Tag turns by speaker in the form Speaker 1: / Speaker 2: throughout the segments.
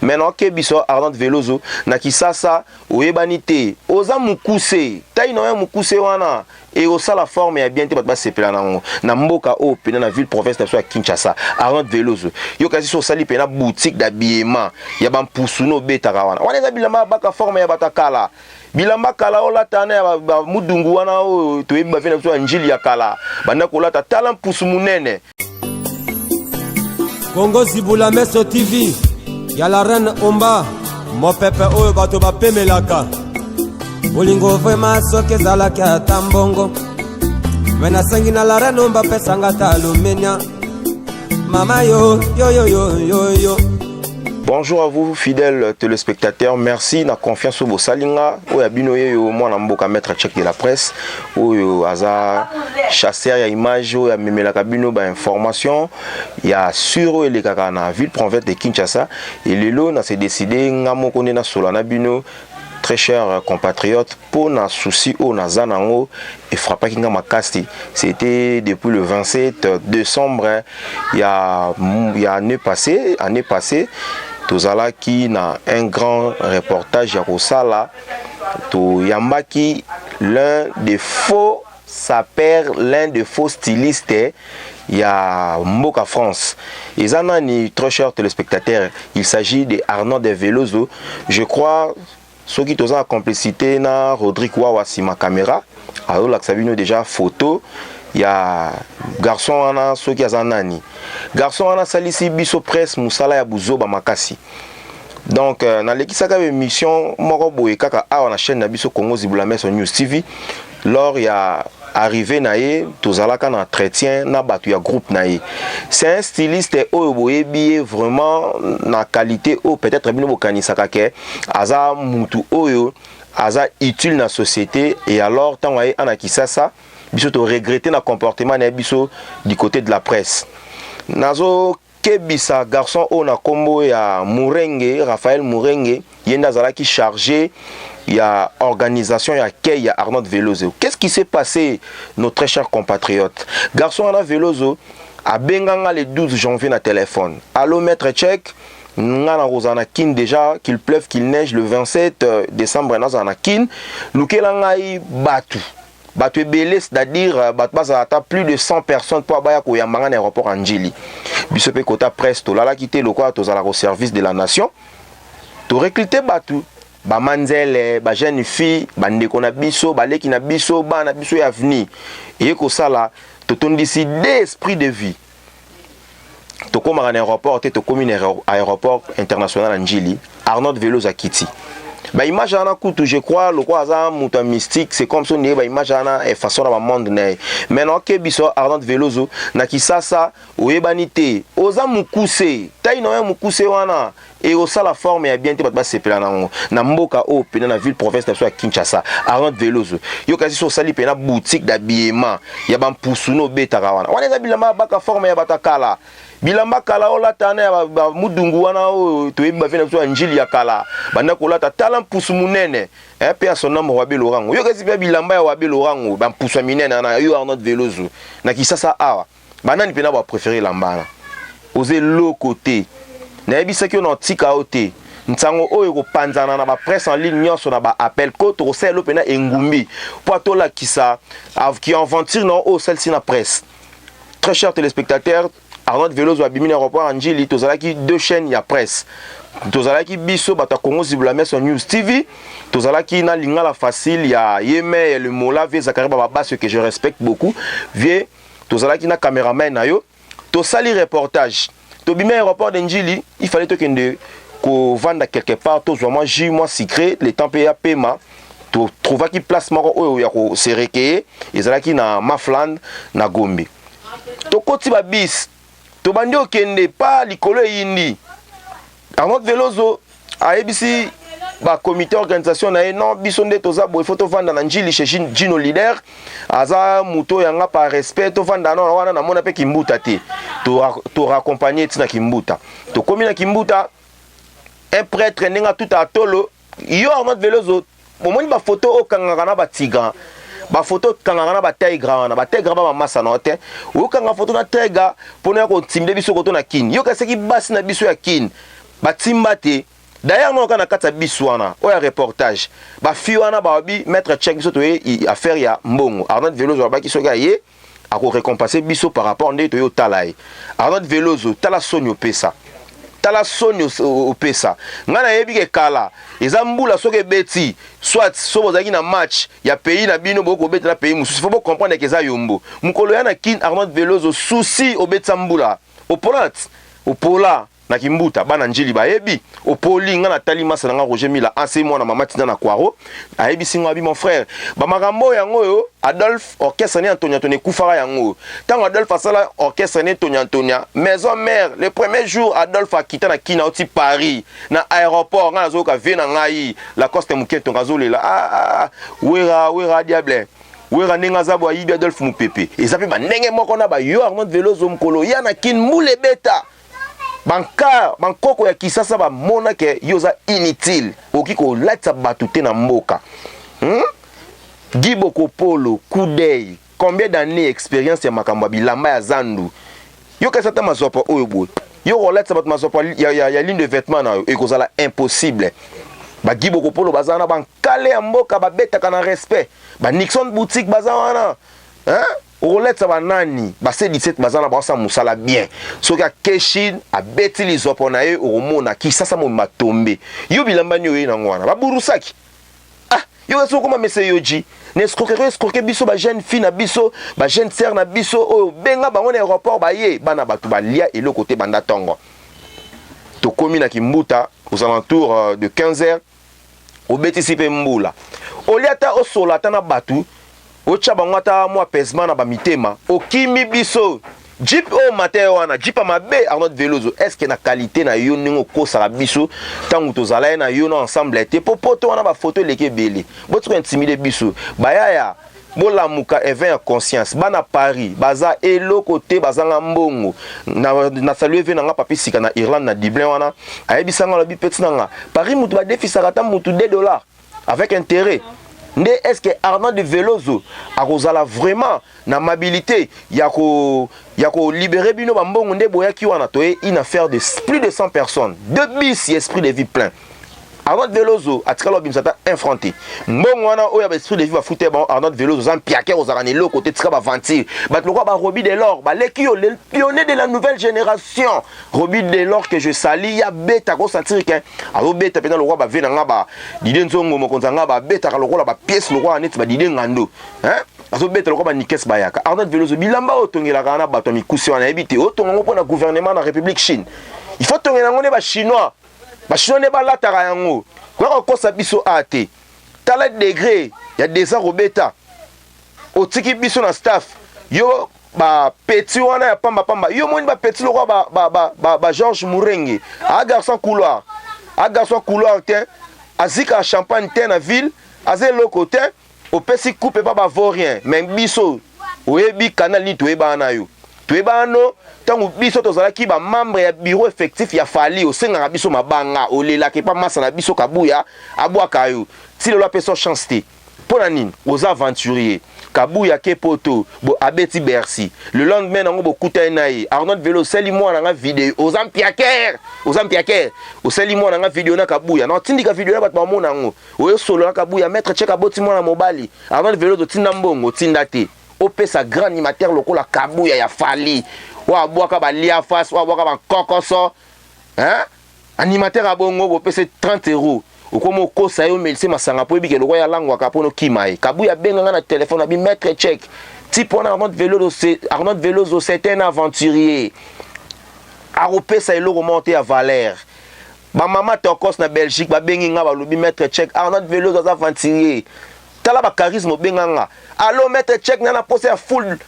Speaker 1: Maintenant que biso Arnold Veloso na kisasa oyebani te oza mukuse tayi no ya mukuse wana et osa la forme ya bien te bat sepela nango na mboka o pena na ville province de Kinshasa. Arnold Veloso yo kasi so sali pena boutique d'habillement ya ba mpusuno betaka wana wana eza bilamba baka forme ya batakala bilamba kala olatana ya mudungu wana o toyebi ba vena so njili ya kala banda kolata tala mpusu munene.
Speaker 2: Congo Zibula Meso TV ya la reine Omba mo pepe oyo bato bapemelaka bolingo vrema soki ezalaki ata mbongo me nasengi na la reine Omba pesanga ta alumenia mama yo yo yo yo yo yo.
Speaker 1: Bonjour à vous fidèles téléspectateurs, merci na confiance au Bosalinga, oya bino yo mwana mboka maître check de la presse, oyo aza chasseur ya image oya memela kabino ba information ya sur le kaka na ville province de Kinshasa et lelo na s'est décidé ngamo konena solana bino très chers compatriotes pour na souci au nazanango et frappa kinga makasti. C'était depuis le 27 décembre il y a année passée tozala qui na un grand reportage ya Kosala to yambaki l'un des faux sapeurs, l'un des faux stylistes ya Mboka France. Et ça ni très chers téléspectateurs, il s'agit de Arnold Veloso. Je crois ceux qui toza en complicité na Rodrigue Wawa si ma caméra. Alors là ça vient déjà photo. Il y a garçon wana soki azanani garçon wana salisi biso presse musala ya buzoba makasi. Donc na lekisaka émission moko boye kaka awa na chaîne na biso Congo Zibula Meso News TV lors ya arrivé naé tozalaka na entretien na batu ya groupe naé. C'est un styliste oyo boyebi vraiment na qualité o peut-être bino bokanisaka ke aza mutu oyo aza utile na société et alors tant waé anakisasa biso to regretter na comportement na biso du côté de la presse. Nazo kebisa garçon o na kombo ya Murenge, Raphaël Murenge, yenda zalaki chargé ya organisation ya kei ya Arnold Veloso. Qu'est-ce qui s'est passé nos très chers compatriotes? Garçon Arnold Veloso a benganga le 12 janvier na téléphone. Allô maître Tchèque, ngana rozana kin déjà qu'il pleuve qu'il neige le 27 décembre na zana kin, lukela ngai batu. Batu belé, c'est-à-dire bazata plus de 100 personnes pour abaya ko yambanga na aéroport Anjili. Biso pe kota presse to lala kité lokwa to zala au service de la nation. To recruter batu ba manzele, ba jeune fille, ba ndeko na biso, ba leki na biso, ba na biso ya avenir. Et ko sala to tondisi d'esprit de vie. To koma na aéroport te to commune aéroport international Anjili, Arnold Veloso Kiti. Ba image ana kutu je crois le quoi ça muta mystique c'est comme ça ni ba image ana e façon na monde né maintenant que biso Arnold Veloso na kisasa oyebani te oza mukuse tayi no ya mukuse wana et osa la forme ya bien te bat sepela nango na mboka o pena na ville province de Kinshasa. Arnold Veloso yo kasi so sali pena boutique d'habillement ya ba mpusuno betaka wana wana eza bilamba baka forme ya batakala bilamba kala olatana ya mudungu wana o toyebi ba vena so njili ya kala banda kolata tala mpusu munene pe a son nom Wabe Lorango yo kasi pe bilamba ya Wabe Lorango ba mpusu minene na yo Arnold Veloso na kisasa awa banani pena ba préférer lambana oser l'autre côté na yebisaki na tika ote ntango oyo ko panzana na ba presse en ligne nyonso na ba appel ko to selo pena engumbi po tola kisa qui aventure non o celle-ci na presse. Très chers téléspectateurs, Arnold Veloso a bimi na aéroport Anjili tozalaki deux chaînes ya presse. Tozalaki biso bata Congo Zibula Meso News TV, tozalaki na lingala facile ya Yeme le Mola ve Zakari Baba ce que je respecte beaucoup. Vie tozalaki na caméraman na yo, to sali reportage. To bimi aéroport d'Anjili, il fallait to kende ko vanda quelque part to vraiment J moi secret le temps paya paiement. To trouva ki place moko oyo ya ko sereke ezalaki na Mafland na Gombe. To koti ba bis to bandi okende pa likolo yindi Arnold Veloso a ebisi ba comité organisation na non biso nde toza boy photo vanda na Njili chez Gino Leader aza muto yanga par respect to vanda na wana na mona pe kimbuta te to raccompagner tina kimbuta to komi na kimbuta un prêtre nenga tout à tolo yo Arnold Veloso momoni ba photo okanga na ba tiga ba photo kangana ba taigra wana ba taigra ba massa na hotel o kanga photo na taiga pona ko timide biso ko to na kin yo ka seki basi na biso ya kin batimbate d'ailleurs non kana kata biswana oya reportage ba fiwana ba bi mettre check biso to affaire ya mbongo Arnold Veloso ba ki soka ye ako récompenser biso par rapport ndé to yo talai Arnold Veloso tala sonyo pesa tala sonyo opesa ngana yebi ke kala ezambula soke beti soit so bozaki na match ya pays na bino boko beti na pays mususu faut comprendre que ça yombo mukolo yana kin Arnold Veloso souci obetsambula opola na kimbuta bana njili bayebi opoli ngana tali masa nga Roger Mila ancien mwana mama tina na kwaro ayebi singo abi mon frère ba makambo yango yo Adolphe orchestre ni Antonia Tone kufara yango tant Adolphe asala orchestre ni Antonia maison mère le premier jour Adolphe a quitté na kina oti Paris na aéroport ngana zoka vena ngai la coste muketo ngazolela wera diable wera nenga zabo ayibi Adolphe mupepe ezape ba ndenge moko na ba yo Arnold Veloso mkolo yana kin mule beta bankoko ya kisasa ba mona ke yoza inutile okiko latsa batute na mboka Giboko Polo Kudei combien d'années expérience ya makambo bilamba ya zandu yo kesata mazopa oyo boy yo latsa bat mazopa ya ligne de vêtements na ekozala impossible ba Giboko Polo bazana bankale ya mboka ba betaka na respect ba Nixon boutique bazana Oletsa banani base 17 bazana basa musala bien soka Keshin a beti les oponaye omona kisasa mo matombe yo bilamba nyo na ngwana ba burusaki yo so koma mese yoji ne escroquer biso ba jeune fille na biso ba jeune sœur na biso o benga bango na aéroport ba ye bana batu ba lia et le côté banda tongo to komi na kimbuta aux alentours de 15h au beti sipe mbula oliata o solata na batu ocha bangwata mwa pesman na bamitema okimi biso Jeep o mateo wana Jeep mabe Arnold Veloso est-ce que na qualité na yo ningo kosala biso tangu tozala na yo na ensemble te popoto wana ba photo leke bele botiko intimider biso bayaya bola muka event conscience bana Paris baza eloko te bazanga mbongo na saluer ve nga papi sika na Irlande na Dublin wana ayebisanga lobi petit nanga Paris mutu ba defisaka ta mutu $2 avec intérêt. Est-ce que Arnold Veloso a vraiment na mobilité yako libérer bino bambongo nde boya ki wana toye une affaire de plus de 100 personnes de bis esprit de vie plein Arnold Veloso a tika bimsata infronté mbongo wana oya ba esprit de vie ba fouté bon Arnold Veloso zan piaker aux arane lo côté tika ba ventir ba lokwa ba Roby Delors ba leki yo le pionnier de la nouvelle génération Roby Delors que je sali ya beta ko sentir que alo beta pena lokwa ba vena ngaba dide nzongo mokonza ngaba beta ka lokwa ba pièce lokwa net ba dide ngando azo beta lokwa ba nikes bayaka Arnold Veloso bilamba otongela kana bato mikusi wana ebite otonga ngo pona gouvernement na République Chine il faut tongela ngone ba chinois bashone balataka yango kwa kosa biso ate tala degré ya desa robeta otiki biso na staff yo ba petit wana ya pamba yo moni ba petit lokwa ba Georges Mourenge a garçon couloir te azika champagne te na ville aze loko te opesi coupe pas ba vaurien mais biso oyebi canal ni toyeba na yo toyebano tangu biso tozalaki ba membre ya bureau effectif ya fali osenga biso mabanga olela ke pa masa na biso kabuya abwaka yo ti lelo peso chance te pona nini aux aventuriers kabuya ke poto bo abeti Bercy le lendemain nango bo kuta nayi Arnold Veloso seli mwana nga vidéo aux ampiaker oseli mwana nga vidéo na kabuya na tindika vidéo na bato ba mona ngo oyo solo na kabuya maître cheka boti mwana mobali Arnold Veloso tinda mbongo tinda te opesa grand animateur lokola kabuya ya fali wa bwaka ba lia face wa bwaka ba kokoso animateur abongo opesa 30 €. Okomo kosa yo melise masanga po ebike lokwa ya langwa kapono kimae kabuya benga na téléphone abi maître check type on Arnold Veloso c'est un aventurier a opesa eloko monter à Valère ba mama tokos na Belgique ba bengi nga ba lobi maître check Arnold Veloso aventurier tala ba charisme benga nga allo maître check na posé à full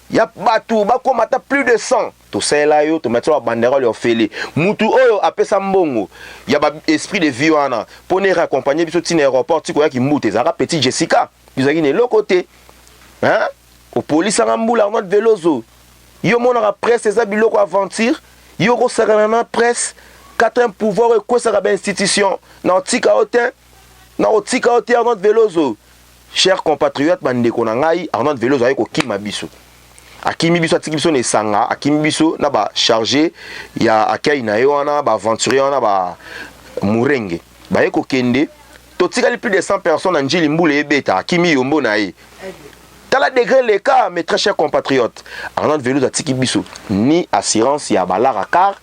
Speaker 1: ya batu ba komata plus de 100 to sela yo to mettre la banderole au félé mutu oyo apesa mbongo ya ba esprit de vie wana pone raccompagner biso tin aéroport tiko ya ki mute zaka petit Jessica bizaki ne lo côté au police ngambula Arnold Veloso yo mona presse za biloko aventure yo ko sera na presse quatre pouvoir ko sera ba institution na tika hotel Arnold Veloso chers compatriotes bande ko na ngai Arnold Veloso ayeko kima biso akimi biso atiki biso ne sanga akimi biso na ba chargé ya akei na yo wana ba aventurier wana ba murenge ba eko kende to tikali plus de 100 personnes en njili mbule ebeta akimi yombo na ye tala degré les cas mes très chers compatriotes Arnaud Velouz atiki biso ni assurance ya balara car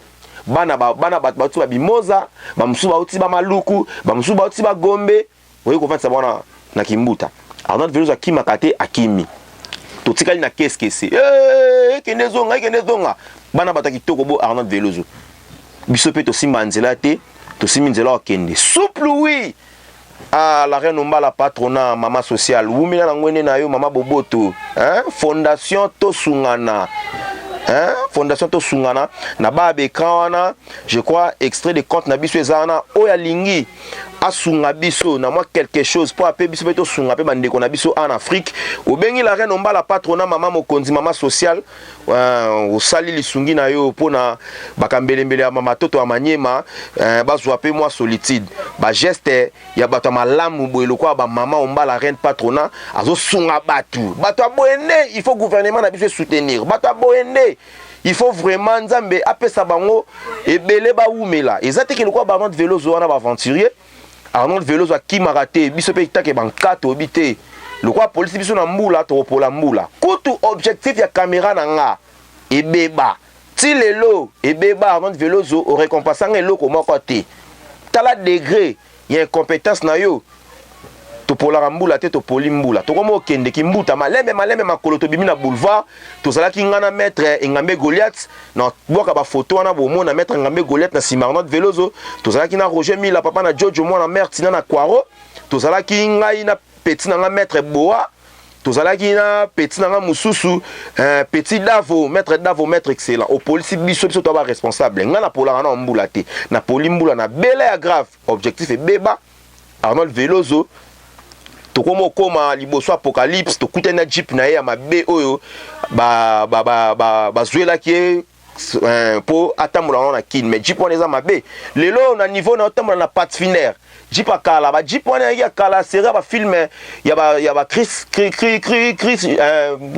Speaker 1: bana batu ba bimoza ba musuba uti ba maluku ba musuba uti ba gombe oyo ko fatsa bana na kimbuta Arnaud Velouz akima kate akimi to tikali na keskese kende zonga bana bataki toko bo Arnaud Velouz biso pe to simba nzela te to simba nzela okende souple oui ah la reine Ombala patronat mama sociale wumina na ngwene na yo mama boboto fondation to sungana fondation to sungana na babe kawana je crois extrait de compte na biso ezana oya lingi asunga biso na moi quelque chose pour appeler biso to sunga pe bande ko na biso en Afrique au bengi la reine Ombala patronat mama mokonzi mama sociale au sali lisungi na yo pona bakambelembele ya mama toto amanyema bazwa pe moi solitude ba geste ya bato malamu boyelo kwa ba mama Ombala reine patronat azo sunga batu aboende il faut gouvernement na biso soutenir bato aboende il faut vraiment nzambe apesa bango ebele ba umela ezate ke lokwa ba Arnaud Velouz wana ba aventurier Arnaud Velouz akimaraté biso pe take bankato obité lokwa police biso na mbula to pola mbula kutu objectif ya caméra na nga ebeba ti lelo ebeba Arnaud Velouz o récompensant eloko moko te tala degré ya incompétence na yo to pola mbula te to poli mbula to komo kende ki mbuta malembe makolo to bimi na boulevard to zala ki ngana maître Ngambe Goliath na boka ba photo wana bo mona maître Ngambe Goliath na sima Arnaud Velouz to zala ki na Roger Mila papa na Jojo mwana mère tina na Kwaro to zala ki ngai na petit na maître Boa to zala ki na petit na mususu petit Davo maître excellent au police biso to ba responsable ngana pola na mbula te na poli mbula na bele ya grave objectif e beba Arnaud Velouz to komo koma liboso apocalypse to kutena jeep na ye ya mabe oyo ba zuela ki po atambola na kin mais jeep wana eza mabe lelo na niveau na otambola na Pathfinder jeep akala ba jeep wana ya kala sera ba film ya ba Chris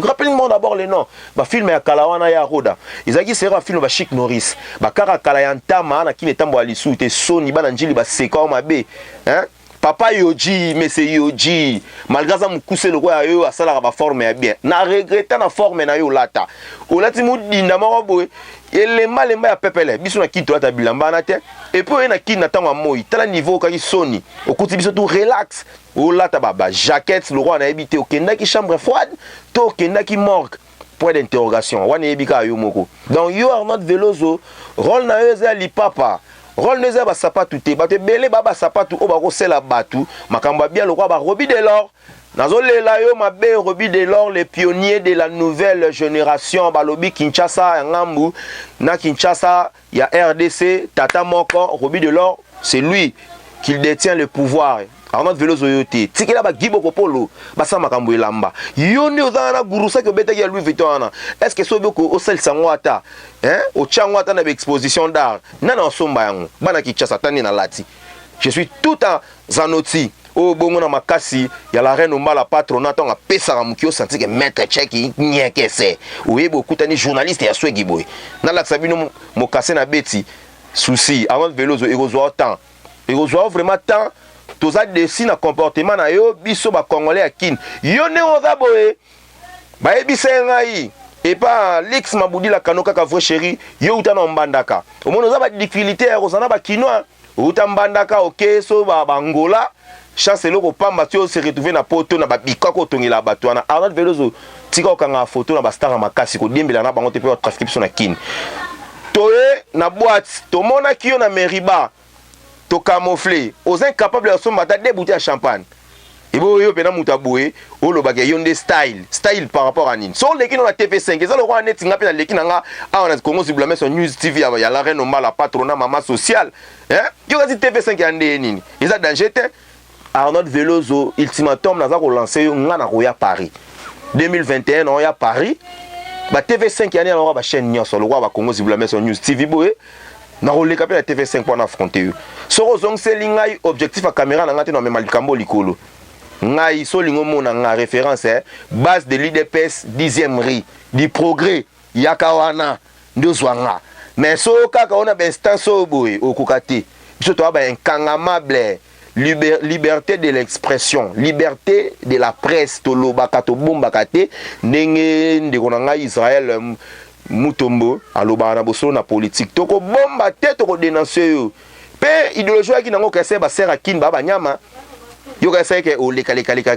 Speaker 1: rappelez-moi d'abord les noms ba film ya kala wana ya Roda izaki sera film ba Chic Norris ba kara kala ya ntama na kile tambo alisu te soni bana njili ba seka mabe papa Yoji, monsieur Yoji, malgré ça, mukuse le roi yo asala ba forme ya bien. Na regretta na forme na yo lata. Olati mu dinda moko boy. Elemba ya pepele. Biso na kito ata bilamba na te. Et puis na kina tanga moi. Tala niveau ka soni. Okuti biso tout relax. Olata baba jaquette le roi na habité au kenda ki chambre froide, to kenda ki morgue. Point d'interrogation. Wana ebika yo moko. Donc yo Arnaud Velouz rôle na yo za li papa. Rôle neza ba sapatu te ba te belé baba sapatu o ba ko sela batu makamba bien le roi ba Roby Delors nazo lela yo mabe Roby Delors les pionniers de la nouvelle génération balobi Kinshasa ngambu na Kinshasa ya RDC tata moko Roby Delors c'est lui qui détient le pouvoir Arnaud Velouz oyote tikela ba gibo kopolo basa makambo elamba yone ozana gurusa ke beta ya Louis Vuitton est-ce que soboko o sel sangwata o changwata na exposition d'art nana osomba yango bana Kinshasa tani na lati je suis tout en zanoti o bongo na makasi ya la reine Ombala patronat on a pesa ramukio senti que maître cheki nyekese oyebo kutani journaliste ya swegi boy na la sabino mokase na beti souci Arnaud Velouz egozo temps egozo vraiment temps toza desi na comportement na yo biso ba congolais akin yo ne oza boye ba ebisa ngai et pas Lix Mabudi la kanoka ka vrai chéri yo utana mbandaka omono za ba difficulté ya kozana ba kinois utambandaka OK so ba Angola chance loko pamba tu se retrouver na poto na ba bikako tongela bato na Arnaud Velouz tika okanga photo na ba star makasi ko dembela na bango te pe trafic na kin toye na boîte to mona ki yo na Meriba to camoufler aux incapables de sommer des bouteilles de champagne et bon yo pena mutaboué o lo bagay yonde style par rapport à nin so leki na TV5 ça le roi net nga pena leki nga a on a Congo siblement sur News TV ya la reine Ombala patronat mama sociale yo kasi TV5 ya ndé nini ils a danger te Arnaud Velouz ultimatum na za ko lancer yo nga na roya Paris 2021 on ya Paris ba TV5 ya na ba chaîne nyonso le roi ba Congo siblement sur News TV boé na roleka pe la TV5 pour affronter eux soro zong selingai objectif à caméra na ngate no mema likambo likolo ngai so lingo mona nga référence base de l'IDPS 10e rue du progrès yakawana ndozwanga mais so kaka on a instance oboy okokate biso to ba inkangamable liberté de l'expression, liberté de la presse, to lobaka to bombaka te ndenge ndeko nanga Israël Mutombo aloba na bosolo na politique to ko bomba te to ko dénoncer yo pe idéologie ki nango kese ba sera kin ba nyama yo kese ke o leka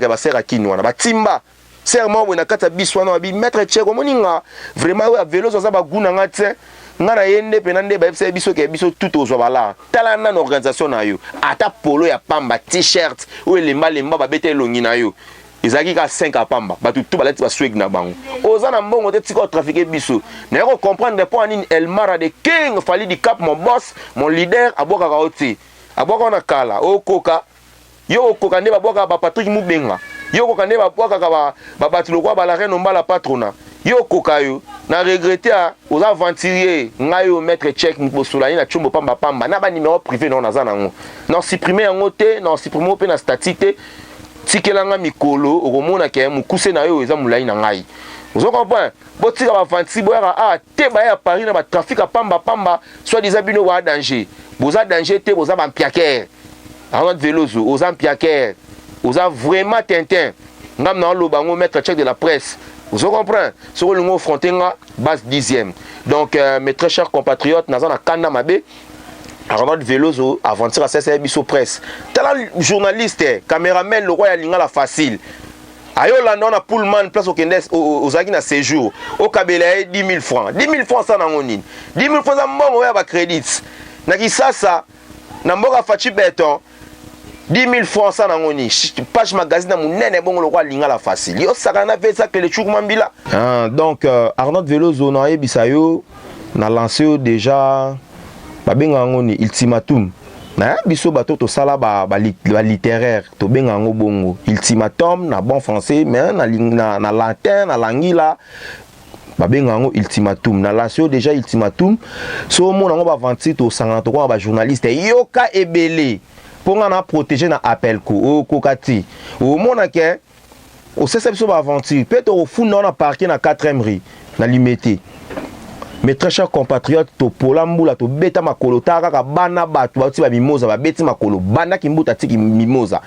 Speaker 1: ba sera kin wana ba timba serment wena kata biswana bi maître Tcheko moninga vraiment wa vélo za ba guna ngate ngana yende penande ba fse biso ke biso tout ozo bala tala na organisation na yo ata polo ya pamba t-shirt ou lemba ba bete longi na yo ezaki ka 5 a pamba ba tout balati ba swag na bango ozana mbongo te tiko trafiquer biso na yo comprendre point nini El Mara de King fali di cap mon boss mon leader aboka ka oti aboka na kala okoka yo okoka nde baboka ba Patrick Mubenga yo okoka nde baboka ka ba batulo kwa ba la reine mbala patrona yo kokayo na regretter aux aventuriers ngayo maître Tchek Mbosolani na chumbo pamba na ba numéro privé non nazana ngo non supprimer en côté non supprimer pe na statité tikelanga mikolo okomona ke mukuse na yo eza mulai na ngai vous comprenez botika ba fanti boya te ba ya Paris na ba trafic pamba soit des abino wa danger boza danger te boza ba mpiaker avant vélozo aux ampiaker oza vraiment tintin ngam na lo bango maître Tchek de la presse. Vous comprenez? Sur le mot frontenga base 10e. Donc mes très chers compatriotes, nous avons Kanda Mabe, Arnaud Veloso, aventure à CCBISO Presse. Tel journaliste, caméraman, le roi a la facile. Ayo London a Pullman place au Kendes aux Agina séjour. Au Kabela 10 000 francs. 10 000 francs ça n'a pas 10 000 francs ça bon ouais crédit. Naki ça na mboka fachi béton. 10 000 francs ça n'a pas page magazine na munene bon le roi linga la facile. Yo sakana fait ça que le chou mambila. Donc Arnaud Veloso na ebisayo na lancé déjà ba benga ngoni ultimatum. Na biso bato to sala ba littéraire to benga ngo bongo ultimatum na bon français mais na latin na langila ba benga ngo ultimatum na lancé déjà ultimatum so mona ngo ba venti to sangana to ko ba journaliste yoka ebele pour nga na protéger na appel ko kokati o mona ke o sesepso ba aventure peut au fond na parquer na 4e rue na limité. Mes très chers compatriotes, to polambula to beta makolo taka bana batu bati ba mimosa ba beti makolo bana kimbuta tiki mimosa.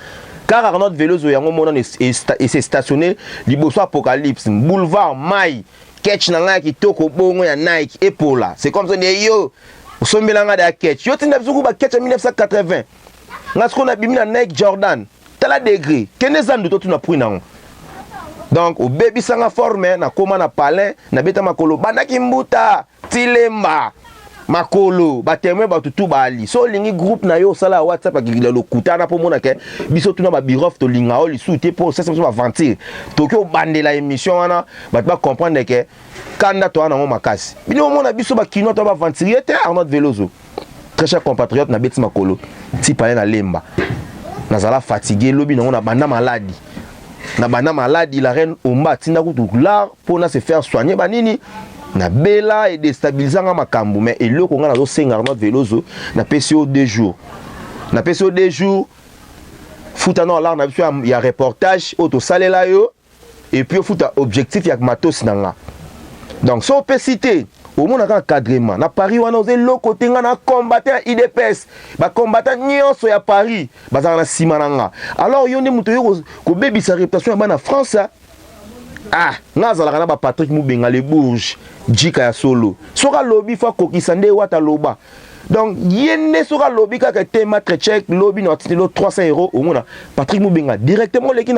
Speaker 1: Car Arnaud Veloso yango mona et c'est stationné liboso Apocalypse boulevard Mai catch na nga kitoko bongo ya Nike Epola. C'est comme ça yo osombelanga da catch. Yo tinda biso ba catch en 1980. Ngasko na bimi na Nike Jordan. Tala degré. Kenezandu to tuna pris nango. Donc au baby sanga formé na koma na palin na beta makolo bana kimbuta tilemba makolo batemwe batutu bali so lingi groupe na yo sala WhatsApp akikila lokutana po mona ke biso tuna ba birof to linga o lisuté pour ça va vantir tokyo bandela émission wana ba comprendre ke kanda to ana mo makasi bino mona biso ba kino to ba vantir te Arnaud Veloso. Très cher compatriote na beti makolo ti palin na lemba nazala fatigué lobi na ona banda maladie. Na bana maladie la reine Omba tinda kutu là pour na se faire soigner banini na bela et déstabilisant makambu mais eloko nga na zo senga Arnaud Veloso na PCO 2 jours na PCO 2 jours futa no là na biso ya reportage auto salela yo et puis futa objectif ya matos nanga donc so peut citer au monde un encadrement na Paris wana oze loko tenga na combattant IDPS ba combattant nyonso ya Paris bazanga na simananga alors yo ne muto yo ko bebi sa réputation ya na France nazala kana ba Patrick Mubenga le Bourges jika ya solo soka lobby fa kokisa nde wata loba donc yene soka lobby ka tema Tchek lobby na tilo 300 € au monde Patrick Mubenga directement leki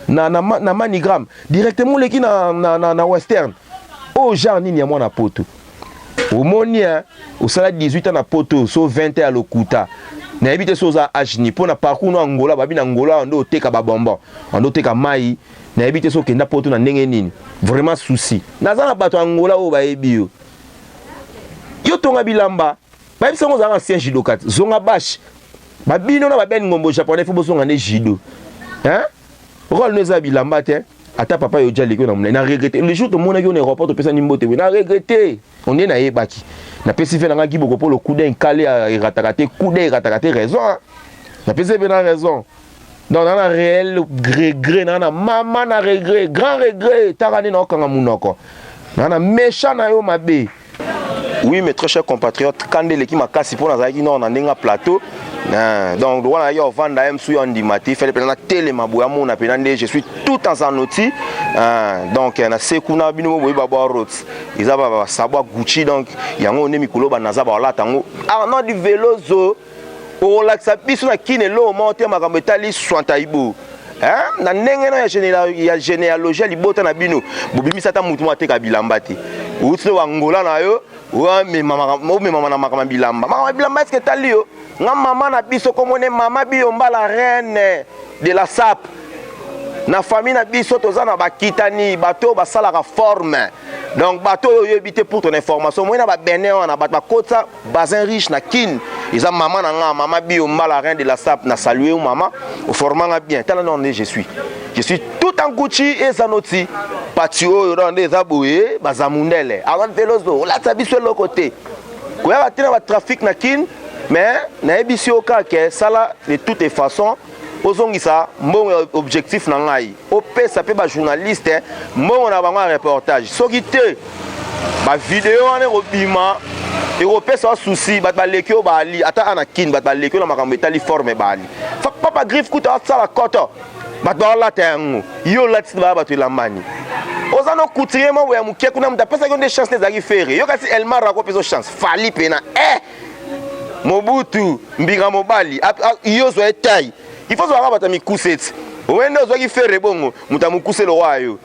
Speaker 1: na Manigram directement leki na Western. Oh, genre nini ya mwana poto. Au monia, au sala 18 ans na poto, so 20 ans à l'okuta. Na ebite so za ajni po na parcours no Angola, babi na Angola ndo teka ba bonbon. Ndo teka mai, na ebite so kenda poto na ndenge nini. Vraiment souci. Na za na bato Angola o ba ebi yo. Yo tonga bilamba. Ba ebise mo za ancien judokat. Zonga bash. Ba bino na ba ben ngombo japonais fo bosonga ne judo. Hein? Rôle no za bilamba te. Ata papa yo jali ko na regretter le jour to mona yo na aéroport to pesa nimbote na regretter on est na yebaki na pesi fe na ngaki boko pour le coup d'un calé à ratakate coup d'un ratakate raison na pesi be na raison donc na réel regret na maman na regret grand regret tarani na okanga munoko nana méchant na yo mabe. Oui, mes très chers compatriotes, quand l'équipe m'a cassé pour nous aller dans un plateau, donc voilà, il y a vendre M sur un dimati, fait le télé ma boua mon appelé, je suis tout en outil, donc na sekuna bino boy baba routes, ils avaient sabwa Gucci, donc il y a un mikolo banaza bala tango, non du vélo zo, au lac sa biso na kine lo monte ma kametali sointaibo. Na ndenge ya généalogie libota na bino bobimisa ta mutu mateka bilamba te utso wangola na yo wa me mama na makama bilamba est-ce que tali yo nga mama na biso komone mama Biyomba la reine de la SAP na famille na biso toza na bakitani bato basalaka forme donc bato yo yebite pour ton information moi na ba bené na ba kota bazin riche na kin ils ont maman na nga mama Biyomba la reine de la SAP na saluer maman au format bien tel non je suis tout en Gucci et Zanoti patio rende zaboué bazamundele avant velozo la tabiso le côté quoi va tenir le trafic na kin mais na ebisio ka ke sala de toutes les façons ozongisa mon objectif na ngai opesa pe ba journaliste mon na bango reportage soki te ba vidéo ane robima et opesa souci ba lekio ba ali ata anakin ba lekio na makambo etali forme ba ali fa papa griffe kuta sala koto ba la tengo yo lati ba ba to lamani ozano couturier mo ya muke kuna mta pesa des chances les agi faire yo kasi elmar rako peso chance fali pena Mobutu mbinga mobali yo zo etai il faut savoir batami kuseti wendo zo ki faire bongo mutamukuse lo wayo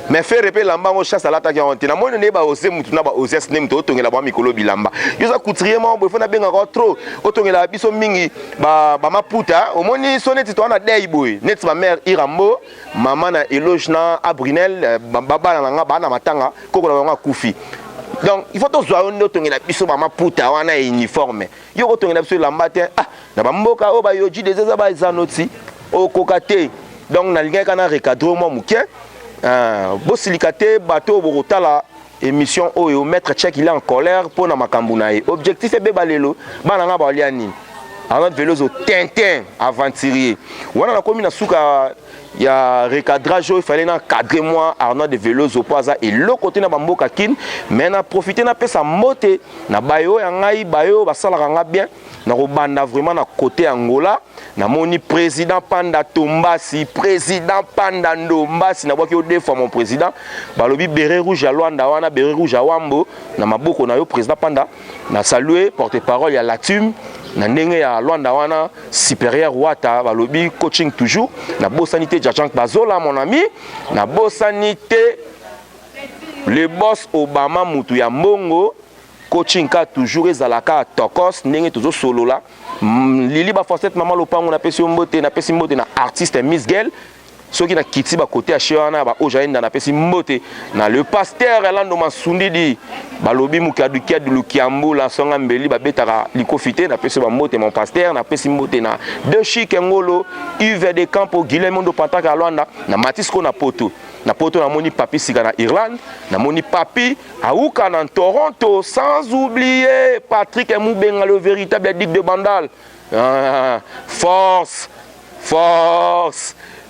Speaker 1: mais faire pe lamba ngo chasse la taki on tina mono ne ba ose mutu na ba ose snem to tongela ba mikolo bilamba yo za couturier mo bo fona benga ko trop otongela biso mingi ba maputa o moni soneti to na dei boy net ma mère Irambo maman na éloge na Abrinel baba na nga ba na matanga koko na nga kufi. Donc il faut tous voir on tongela biso ba maputa wana uniforme yo ko tongela biso lamba te na ba mboka o ba yoji des ba zanoti o kokate donc na linga kana recadrer mo muke Bosilikate bateau borotala émission oyo maître Tchèque il est en colère pour na makambu na ye objectif est bebalelo bana nga baliani avant velozo Tintin aventurier wana na komi na suka ya recadrage il fallait na cadrer moi Arnaud de Velozo poza et le côté na bamboka kin mais na profiter na pesa moté na bayo ya ngai bayo basala nga bien na robanda vraiment na côté Angola na moni président Panda Tombasi président Panda Ndombasi na boki deux fois mon président balobi beret rouge à Luanda wana beret rouge à Wambo na maboko na yo président Panda na saluer porte-parole ya Latum na ndenge ya Luanda wana supérieur Wata balobi coaching toujours na bosanité Jajank Bazola mon ami na bosanité le boss Obama mutu ya Mbongo coaching ka toujours ezalaka tokos ndenge tozo solo la Lili ba facette maman lopango na pesi mbote na artiste Miss Girl soki na kiti ba côté achiana ba ojaenda na pesi mbote na le pasteur Elando Masundidi balobi mukadu kiadu lukiambo la songa mbeli ba betaka likofité na pesi ba mbote mon pasteur na pesi mbote na de chic ngolo Yves de Campo Guillermo ndo Pantaka Luanda na Matisco na poto na moni papi sika na Irlande na moni papi auka na Toronto sans oublier Patrick Moubenga le véritable dick de Bandal force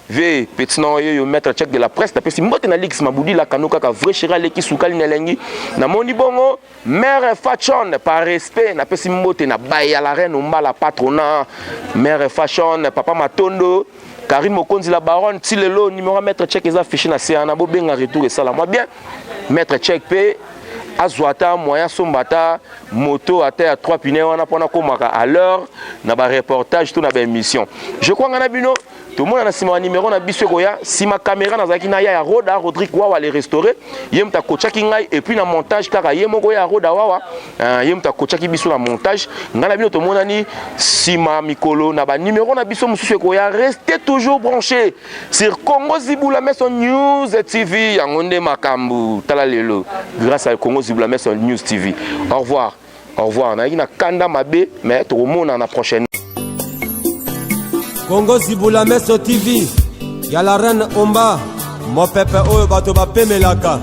Speaker 1: V petit nom yo maître Tchèque de la presse na pesi mbote na Lix Maboudi la kanoka ka vrai chéra leki sukali na lengi na moni bongo mère Fashion par respect na pesi mbote na baya la reine mbala patronat mère Fashion papa Matondo Karim Mokonzi la baronne Tilelo numéro maître Tchèque eza affiché na CA bo benga retour et ça la moi bien maître Tchèque pe azwata moyen sombata moto à terre 3 pneus wana pona komaka à l'heure na ba reportage tout na ba émission je crois ngana bino tout le monde a sima numéro na biso koya sima caméra na zaki na ya Roda Rodrigue Wawa les restaurer yem ta kochaki ngai et puis na montage kaka yemo koya Roda Wawa yem ta kochaki biso na montage ngana bino tout le monde ani sima mikolo na ba numéro na biso mususu koya restez toujours branchés sur Congo Zibula Maison News TV yangonde makambu tala lelo grâce à Congo Zibula Maison News TV au revoir na kanda mabe mais tout le monde na prochaine
Speaker 2: Congo Zibula Maison TV ya la reine Omba mo pepe oyo bato bapemelaka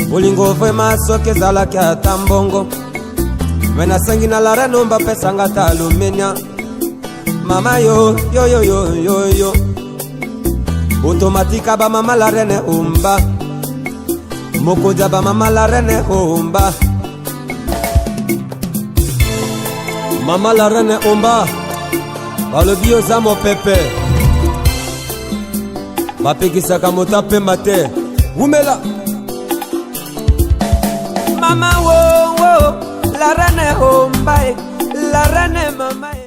Speaker 2: bolingo vraiment soki ezalaki ata mbongo me nasengi na la reine Omba pesanga ta alumenia mama yo automatika ba mama la reine Omba mokonzi ba mama la reine omba. Mama la reine omba balobi oza mopepe bapekisaka moto apemba te wumela mama wo la reine omba la reine mama